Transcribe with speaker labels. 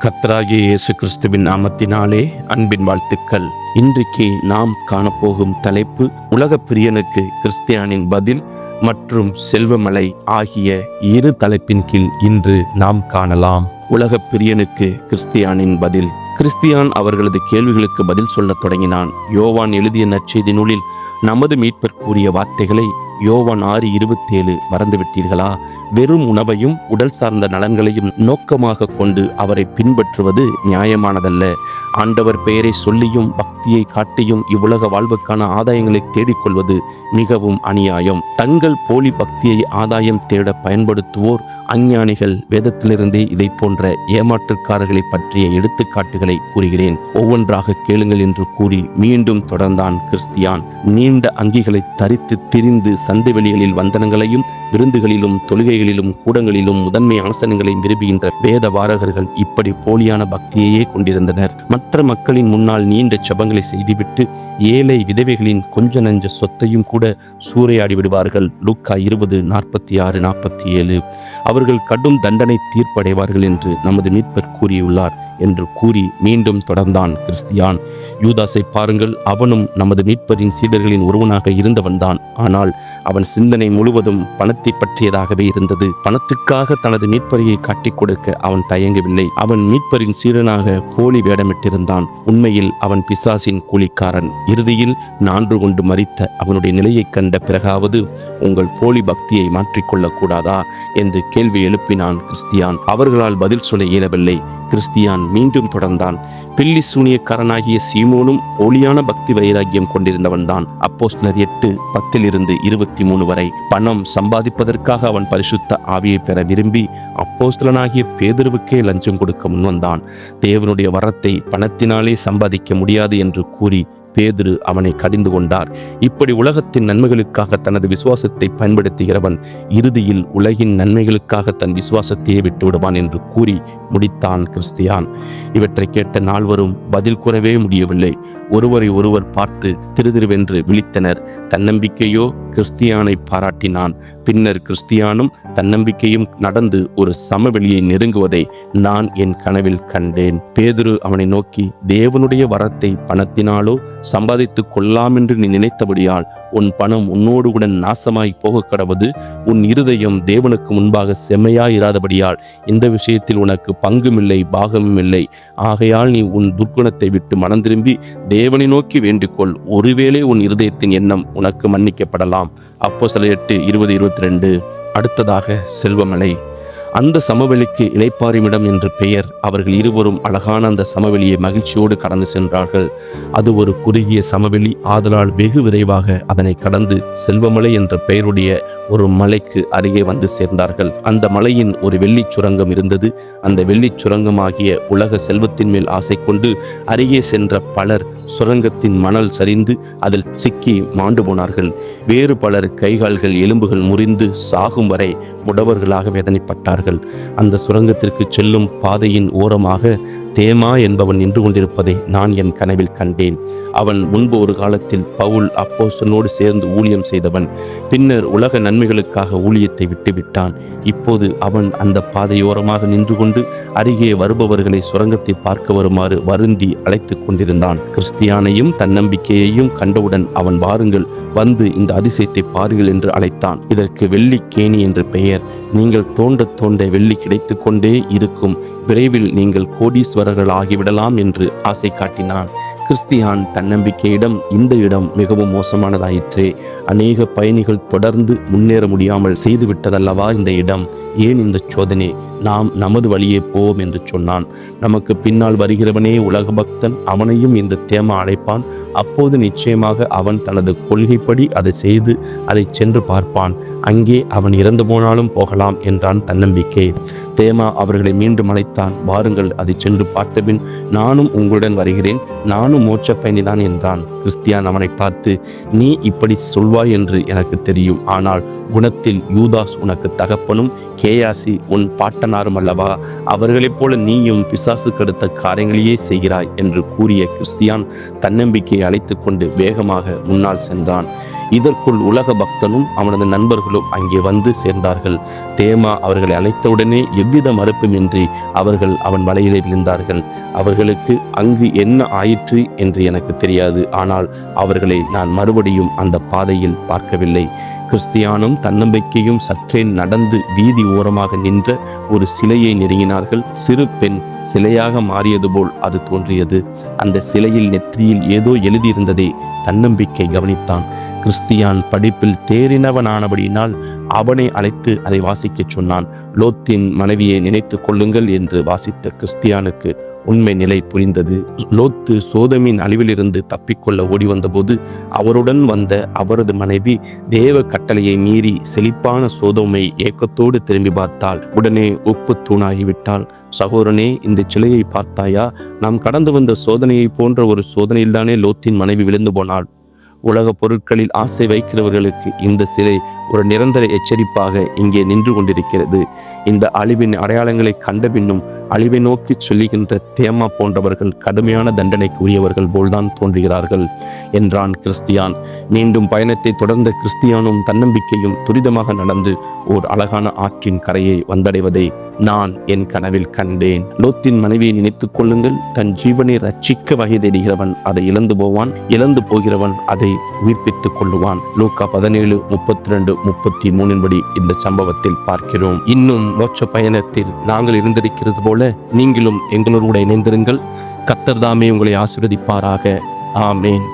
Speaker 1: கர்த்தராகிய இயேசு கிறிஸ்துவின் நாமத்தினாலே அன்பின் வாழ்த்துக்கள். இன்றைக்கு நாம் காணப்போகும் தலைப்பு உலகப் பிரியனுக்கு கிறிஸ்தியானின் பதில் மற்றும் செல்வமலை ஆகிய இரு தலைப்பின் கீழ் இன்று நாம் காணலாம். உலகப் பிரியனுக்கு கிறிஸ்தியானின் பதில். கிறிஸ்தியான் அவர்களது கேள்விகளுக்கு பதில் சொல்லத் தொடங்கினான். யோவான் எழுதிய நற்செய்தி நூலில் நமது மீட்பர் கூறிய வார்த்தைகளை யோவான் 6:27 மறந்துவிட்டீர்களா? வெறும் உணவையும் உடல் சார்ந்த நலன்களையும் நோக்கமாக கொண்டு அவரை பின்பற்றுவது நியாயமானதல்ல. ஆண்டவர் பெயரை சொல்லியும் பக்தியை காட்டியும் இவ்வுலக வாழ்வுக்கான ஆதாயங்களை தேடிக்கொள்வது மிகவும் அநியாயம். தங்கள் போலி பக்தியை ஆதாயம் தேட பயன்படுத்துவோர் அஞ்ஞானிகள். வேதத்திலிருந்தே இதை போன்ற ஏமாற்றுக்காரர்களை பற்றிய எடுத்துக்காட்டுகளை கூறுகிறேன், ஒவ்வொன்றாக கேளுங்கள் என்று கூறி மீண்டும் தொடர்ந்தான் கிறிஸ்தியான். நீண்ட அங்கிகளை தரித்து திரிந்து சந்தை வெளிகளில் வந்தனங்களையும் விருந்துகளிலும் தொழுகைகளிலும் கூடங்களிலும் முதன்மை ஆசனங்களையும் விரும்புகின்ற வேத வாரகர்கள் இப்படி போலியான பக்தியையே கொண்டிருந்தனர். மற்ற மக்களின் முன்னால் நீண்ட ஜெபங்களை செய்துவிட்டு ஏழை விதவைகளின் கொஞ்ச நஞ்ச சொத்தையும் கூட சூறையாடி விடுவார்கள். லூக்கா 20:46-47. அவர்கள் கடும் தண்டனை தீர்ப்படைவார்கள் என்று நமது மீட்பர் கூறியுள்ளார் என்று கூறி மீண்டும் தொடர்ந்தான் கிறிஸ்தியான். யூதாசை பாருங்கள், அவனும் நமது மீட்பரின் சீடர்களின் ஒருவனாக இருந்தவன்தான். ஆனால் அவன் சிந்தனை முழுவதும் பணத்தை பற்றியதாகவே இருந்தது. பணத்துக்காக தனது மீட்பரியை காட்டிக் கொடுக்க அவன் தயங்கவில்லை. அவன் மீட்பரின் சீடனாக போலி வேடமிட்டிருந்தான். உண்மையில் அவன் பிசாசின் கூலிக்காரன். இறுதியில் நான்று கொண்டு மரித்த அவனுடைய நிலையை கண்ட பிறகாவது உங்கள் போலி பக்தியை மாற்றிக்கொள்ளக் கூடாதா என்று கேள்வி எழுப்பினான் கிறிஸ்தியான். அவர்களால் பதில் சொல்ல இயலவில்லை. கிறிஸ்தியான் மீண்டும் தொடர்ந்தான். பில்லி சூனியக்காரனாகிய சீமோனும் ஒளியான பக்தி வைராக்கியம் கொண்டிருந்தவன்தான். அப்போஸ்தலர் 8:10-23 வரை. பணம் சம்பாதிப்பதற்காக அவன் பரிசுத்த ஆவியை பெற விரும்பி அப்போஸ்தலனாகிய பேதுருவுக்கே லஞ்சம் கொடுக்க முன்வந்தான். தேவனுடைய வரத்தை பணத்தினாலே சம்பாதிக்க முடியாது என்று கூறி பேதுரு அவனை கடிந்து கொண்டார். இப்படி உலகத்தின் நன்மைகளுக்காக தனது விசுவாசத்தை பயன்படுத்துகிறவன் இறுதியில் உலகின் நன்மைகளுக்காக தன் விசுவாசத்தையே விட்டுவிடுவான் என்று கூறி முடித்தான் கிறிஸ்தியான். இவற்றை கேட்ட நால்வரும் பதில் கூறவே முடியவில்லை. ஒருவரை ஒருவர் பார்த்து திருதிருவென்று விழித்தனர். தன்னம்பிக்கையோ கிறிஸ்தியானை பாராட்டினான். பின்னர் கிறிஸ்தியானும் தன்னம்பிக்கையும் நடந்து ஒரு சமவெளியை நெருங்குவதை நான் என் கனவில் கண்டேன். பேதுரு அவனை நோக்கி, தேவனுடைய வரத்தை பணத்தினாலோ சம்பாதித்துக் கொள்ளலாம் என்று நீ நினைத்தபடியால் உன் பணம் உன்னோடு கூட நாசமாய் போக கடவது. உன் இருதயம் தேவனுக்கு முன்பாக செம்மையாயிராதபடியால் இந்த விஷயத்தில் உனக்கு பங்குமில்லை பாகமுமில்லை. ஆகையால் நீ உன் துர்க்குணத்தை விட்டு மனம் திரும்பி தேவனை நோக்கி வேண்டிக்கொள். ஒருவேளை உன் இருதயத்தின் எண்ணம் உனக்கு மன்னிக்கப்படலாம். அப்போஸ்தலர் 8:20-22. அடுத்ததாக செல்வமலை. அந்த சமவெளிக்கு இளைப்பாறுமிடம் என்று பெயர். அவர்கள் இருவரும் அழகான அந்த சமவெளியை மகிழ்ச்சியோடு கடந்து சென்றார்கள். அது ஒரு குறுகிய சமவெளி. ஆதலால் வெகு விரைவாக அதனை கடந்து செல்வமலை என்ற பெயருடைய ஒரு மலைக்கு அருகே வந்து சேர்ந்தார்கள். அந்த மலையின் ஒரு வெள்ளிச் சுரங்கம் இருந்தது. அந்த வெள்ளிச் சுரங்கமாகிய உலக செல்வத்தின் மேல் ஆசை கொண்டு அருகே சென்ற பலர் சுரங்கத்தின் மணல் சரிந்து அதில் சிக்கி மாண்டு போனார்கள். வேறு பலர் கைகால்கள் எலும்புகள் முறிந்து சாகும் வரை முடவர்களாக வேதனைப்பட்டார்கள். அந்த சுரங்கத்திற்கு செல்லும் பாதையின் ஓரமாக தேமா என்பவன் நின்று கொண்டிருப்பதை நான் என் கனவில் கண்டேன். அவன் முன்பு ஒரு காலத்தில் பவுல் அப்போஸ்தலனோடு சேர்ந்து ஊழியம் செய்தவன். பின்னர் உலக நன்மைகளுக்காக ஊழியத்தை விட்டுவிட்டான். இப்போது அவன் அந்த பாதையோரமாக நின்று கொண்டு அருகே வருபவர்களை சுரங்கத்தை பார்க்க வருமாறு வருந்தி அழைத்து கொண்டிருந்தான். கிறிஸ்தியானையும் தன்னம்பிக்கையையும் கண்டவுடன் அவன், வாருங்கள், வந்து இந்த அதிசயத்தை பாருங்கள் என்று அழைத்தான். இதற்கு வெள்ளிக்கேணி என்று பெயர். நீங்கள் தோண்ட தோண்ட வெள்ளி கிடைத்து கொண்டே இருக்கும். விரைவில் நீங்கள் கோடீஸ்வரர்கள் ஆகிவிடலாம் என்று ஆசை காட்டினான். கிறிஸ்தியான் தன்னம்பிக்கையிடம் இந்த இடம் மிகவும் மோசமானதாயிற்றே. அநேக பயணிகள் தொடர்ந்து முன்னேற முடியாமல் செய்துவிட்டதல்லவா இந்த இடம்? ஏன் இந்த சோதனை? நாம் நமது வழியே போவோம் என்று சொன்னான். நமக்கு பின்னால் வருகிறவனே உலக பக்தன். அவனையும் இந்த தேமா அழைப்பான். அப்போது நிச்சயமாக அவன் தனது கொள்கைப்படி அதை செய்து அதை சென்று பார்ப்பான். அங்கே அவன் இறந்து போனாலும் போகலாம் என்றான் தன்னம்பிக்கை. தேமா அவர்களை மீண்டும் அழைத்தான். வாருங்கள், அதை சென்று பார்த்தபின் நானும் உங்களுடன் வருகிறேன். நானும் மோட்ச பயணிதான் என்றான். கிறிஸ்தியான் அவனை பார்த்து, நீ இப்படி சொல்வாய் என்று எனக்கு தெரியும். ஆனால் குணத்தில் யூதாஸ் உனக்கு தகப்பனும் கேயாசி உன் பாட்டனாரும் அல்லவா? அவர்களைப் போல நீயும் பிசாசு கெடுத்த காரியங்களையே செய்கிறாய் என்று கூறிய கிறிஸ்தியான் தன்னம்பிக்கையை அழைத்து கொண்டு வேகமாக முன்னால் சென்றான். இதற்குள் உலக பக்தனும் அவனது நண்பர்களும் அங்கே வந்து சேர்ந்தார்கள். தேமா அவர்களை அழைத்தவுடனே எவ்வித மறுப்புமின்றி அவர்கள் அவன் வலையிலே விழுந்தார்கள். அவர்களுக்கு அங்கு என்ன ஆயிற்று என்று எனக்கு தெரியாது. ஆனால் அவர்களை நான் மறுபடியும் அந்த பாதையில் பார்க்கவில்லை. கிறிஸ்தியானும் தன்னம்பிக்கையும் சற்றே நடந்து வீதி ஓரமாக நின்ற ஒரு சிலையை நெருங்கினார்கள். சிறு பெண் சிலையாக மாறியது போல் அது தோன்றியது. அந்த சிலையில் நெற்றியில் ஏதோ எழுதியிருந்ததை தன்னம்பிக்கை கவனித்தான். கிறிஸ்தியான் படிப்பில் தேறினவனானபடியினால் அவனை அழைத்து அதை வாசிக்கச் சொன்னான். லோத்தின் மனைவியை நினைத்து கொள்ளுங்கள் என்று வாசித்த கிறிஸ்தியானுக்கு உண்மை நிலை புரிந்தது. லோத்து சோதமின் அழிவிலிருந்து தப்பிக்கொள்ள ஓடி வந்தபோது அவருடன் வந்த அவரது மனைவி தேவ கட்டளையை மீறி செழிப்பான சோதோமை ஏக்கத்தோடு திரும்பி பார்த்தாள். உடனே உப்பு தூணாகிவிட்டாள். சகோதரனே, இந்த சிலையை பார்த்தாயா? நாம் கடந்து வந்த சோதனையை போன்ற ஒரு சோதனையில்தானே லோத்தின் மனைவி விழுந்து போனாள். உலக பொருட்களில் ஆசை வைக்கிறவர்களுக்கு இந்த சிலை ஒரு நிரந்தர எச்சரிப்பாக இங்கே நின்று கொண்டிருக்கிறது. இந்த அழிவின் அடையாளங்களை கண்ட பின்னும் அழிவை நோக்கி சொல்லுகின்ற தேமா போன்றவர்கள் கடுமையான தண்டனைக்கு உரியவர்கள் போல்தான் தோன்றுகிறார்கள் என்றான் கிறிஸ்தியான். மீண்டும் பயணத்தை தொடர்ந்த கிறிஸ்தியானும் தன்னம்பிக்கையும் துரிதமாக நடந்து ஓர் அழகான ஆற்றின் கரையை வந்தடைவதை நான் என் கனவில் கண்டேன். லோத்தின் மனைவியை நினைத்துக் கொள்ளுங்கள். தன் ஜீவனை ரட்சிக்க வகை தேடுகிறவன் அதை இழந்து போவான், இழந்து போகிறவன் அதை உயிர்ப்பித்துக் கொள்ளுவான். லூக்கா 17:32-33 படி இந்த சம்பவத்தில் பார்க்கிறோம். இன்னும் மோட்ச பயணத்தில் நாங்கள் இருந்திருக்கிறது போல நீங்களும் எங்களோடு இணைந்திருங்கள். கர்த்தர் தாமே உங்களை ஆசீர்வதிப்பாராக. ஆமேன்.